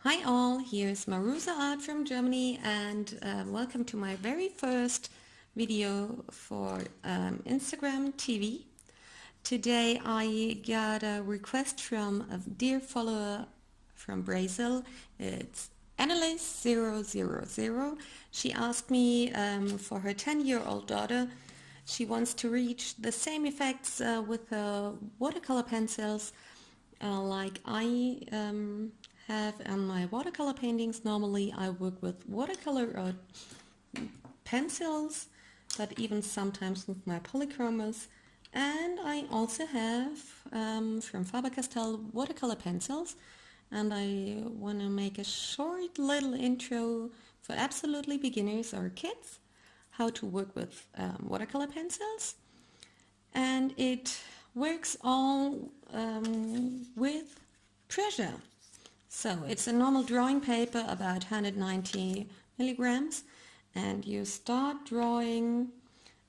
Hi all, here's Marusa Art from Germany and welcome to my very first video for Instagram TV. Today I got a request from a dear follower from Brazil. It's Annalise000. She asked me for her 10-year-old daughter. She wants to reach the same effects with watercolor pencils like I have on my watercolor paintings. Normally I work with watercolor pencils, but even sometimes with my polychromos. And I also have from Faber-Castell watercolor pencils, and I want to make a short little intro for absolutely beginners or kids how to work with watercolor pencils. And it works all with pressure. So it's a normal drawing paper, about 190 milligrams, and you start drawing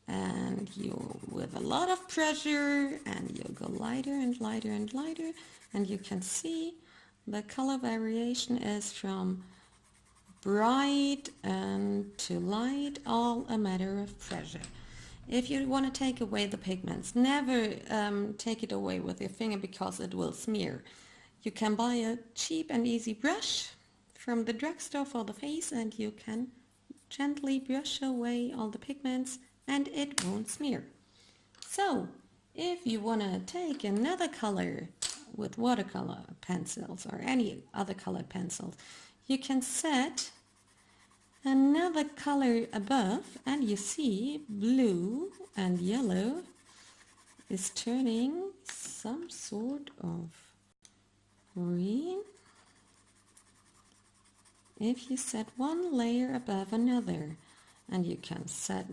and you with a lot of pressure, and you go lighter and lighter and lighter, and you can see the color variation is from bright and to light, all a matter of pressure. If you want to take away the pigments, never take it away with your finger because it will smear. You can buy a cheap and easy brush from the drugstore for the face, and you can gently brush away all the pigments and it won't smear. So if you want to take another color with watercolor pencils or any other colored pencils, you can set another color above, and you see blue and yellow is turning some sort of green if you set one layer above another, and you can set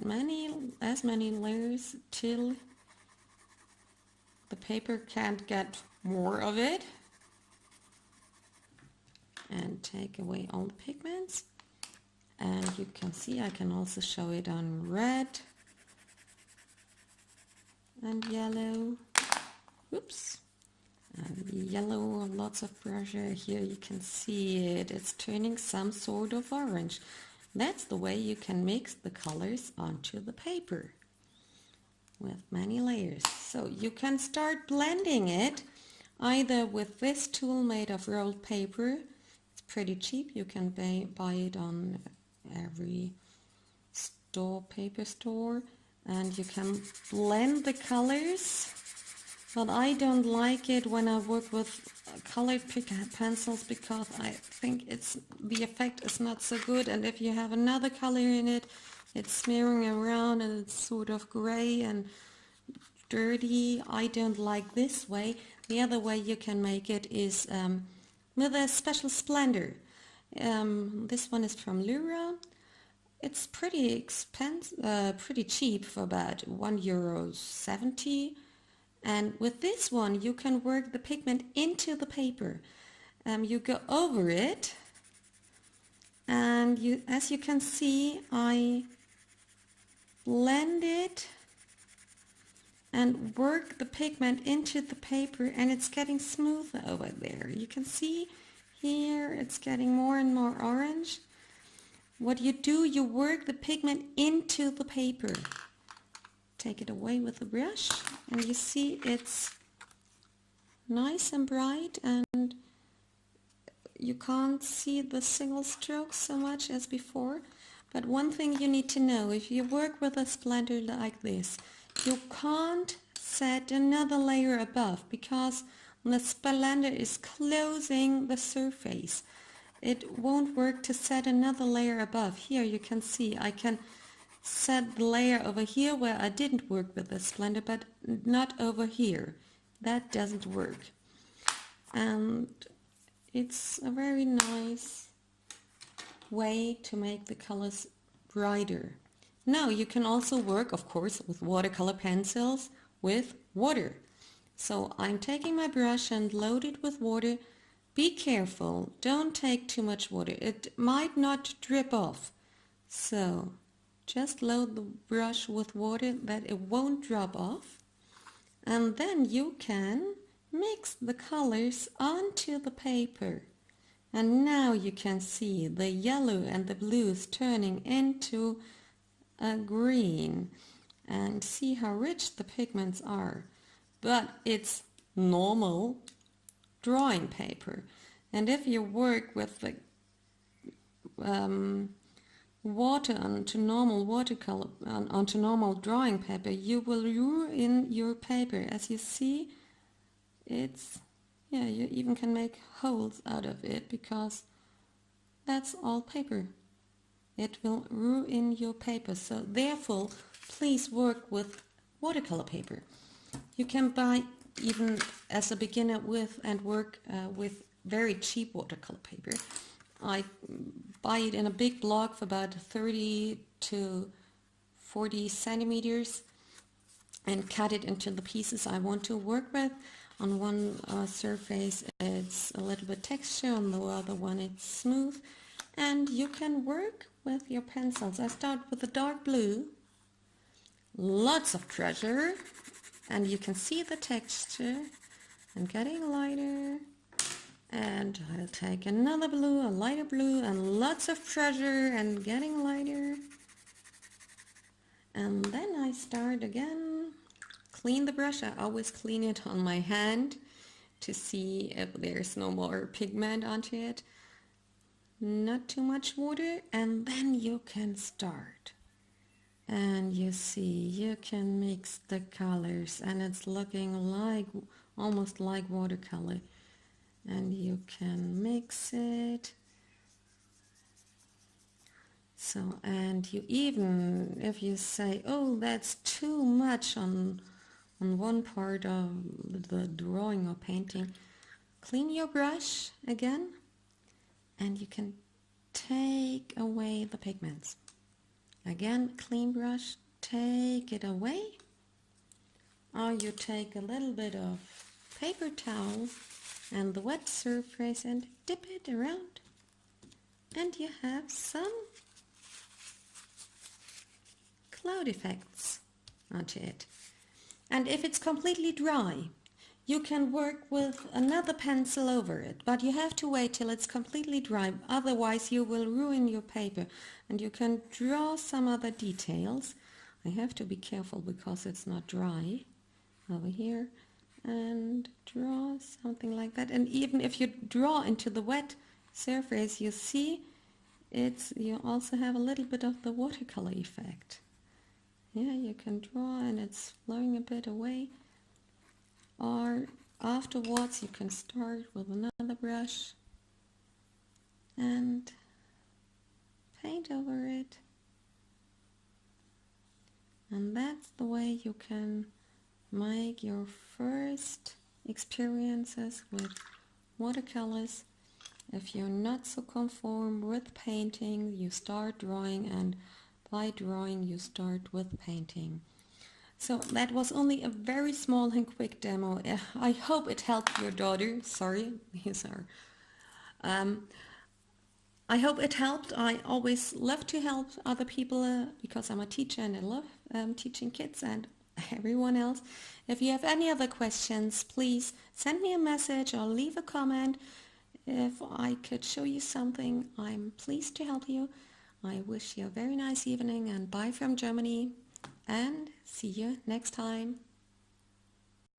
as many layers till the paper can't get more of it, and take away all the pigments. And you can see I can also show it on red and yellow. Oops. And yellow, lots of pressure. Here you can see it's turning some sort of orange. That's the way you can mix the colors onto the paper with many layers. So you can start blending it either with this tool made of rolled paper. It's pretty cheap. You can buy it on every paper store, and you can blend the colors. But I don't like it when I work with colored pencils because I think the effect is not so good, and if you have another color in it, it's smearing around and it's sort of gray and dirty. I don't like this way. The other way you can make it is with a special splendor. This one is from Lura. It's pretty expensive, pretty cheap, for about €1.70. And with this one you can work the pigment into the paper. You go over it, and as you can see, I blend it and work the pigment into the paper, and it's getting smoother over there. You can see here it's getting more and more orange. What you do, you work the pigment into the paper. Take it away with a brush, and you see it's nice and bright, and you can't see the single strokes so much as before. But one thing you need to know, if you work with a splendor like this, you can't set another layer above because the splendor is closing the surface. It won't work to set another layer above. Here you can see I can set the layer over here where I didn't work with the splendor, but not over here. That doesn't work. And it's a very nice way to make the colors brighter. Now you can also work, of course, with watercolor pencils with water. So I'm taking my brush and load it with water. Be careful, don't take too much water. It might not drip off. So just load the brush with water that it won't drop off, and then you can mix the colors onto the paper. And now you can see the yellow and the blues turning into a green, and see how rich the pigments are. But it's normal drawing paper, and if you work with the water onto normal watercolor onto normal drawing paper, you will ruin your paper. As you see, it's you even can make holes out of it because that's all paper. It will ruin your paper. So therefore, please work with watercolor paper. You can buy even as a beginner with and work with very cheap watercolor paper. I buy it in a big block for about 30 to 40 centimeters and cut it into the pieces I want to work with. On one surface it's a little bit texture, on the other one it's smooth, and you can work with your pencils. I start with the dark blue, lots of pressure, and you can see the texture, and getting lighter, and I'll take another blue, a lighter blue, and lots of pressure and getting lighter, and then I start again. Clean the brush. I always clean it on my hand to see if there's no more pigment onto it. Not too much water, and then you can start. And you see, you can mix the colors, and it's looking like almost like watercolor. And you can mix it. So, and you even, if you say, oh, that's too much on one part of the drawing or painting, clean your brush again, and you can take away the pigments. Again, clean brush, take it away, or you take a little bit of paper towel and the wet surface and dip it around, and you have some cloud effects onto it. And if it's completely dry, you can work with another pencil over it, but you have to wait till it's completely dry, otherwise you will ruin your paper. And you can draw some other details. I have to be careful because it's not dry over here, and draw something like that. And even if you draw into the wet surface, you see you also have a little bit of the watercolor effect. Yeah, you can draw and it's flowing a bit away. Or afterwards you can start with another brush and paint over it. And that's the way you can make your first experiences with watercolors. If you're not so conform with painting, you start drawing, and by drawing you start with painting. So that was only a very small and quick demo. I hope it helped your daughter. Sorry, these are I hope it helped. I always love to help other people because I'm a teacher and I love teaching kids and everyone else. If you have any other questions, please send me a message or leave a comment. If I could show you something, I'm pleased to help you. I wish you a very nice evening, and bye from Germany, and see you next time.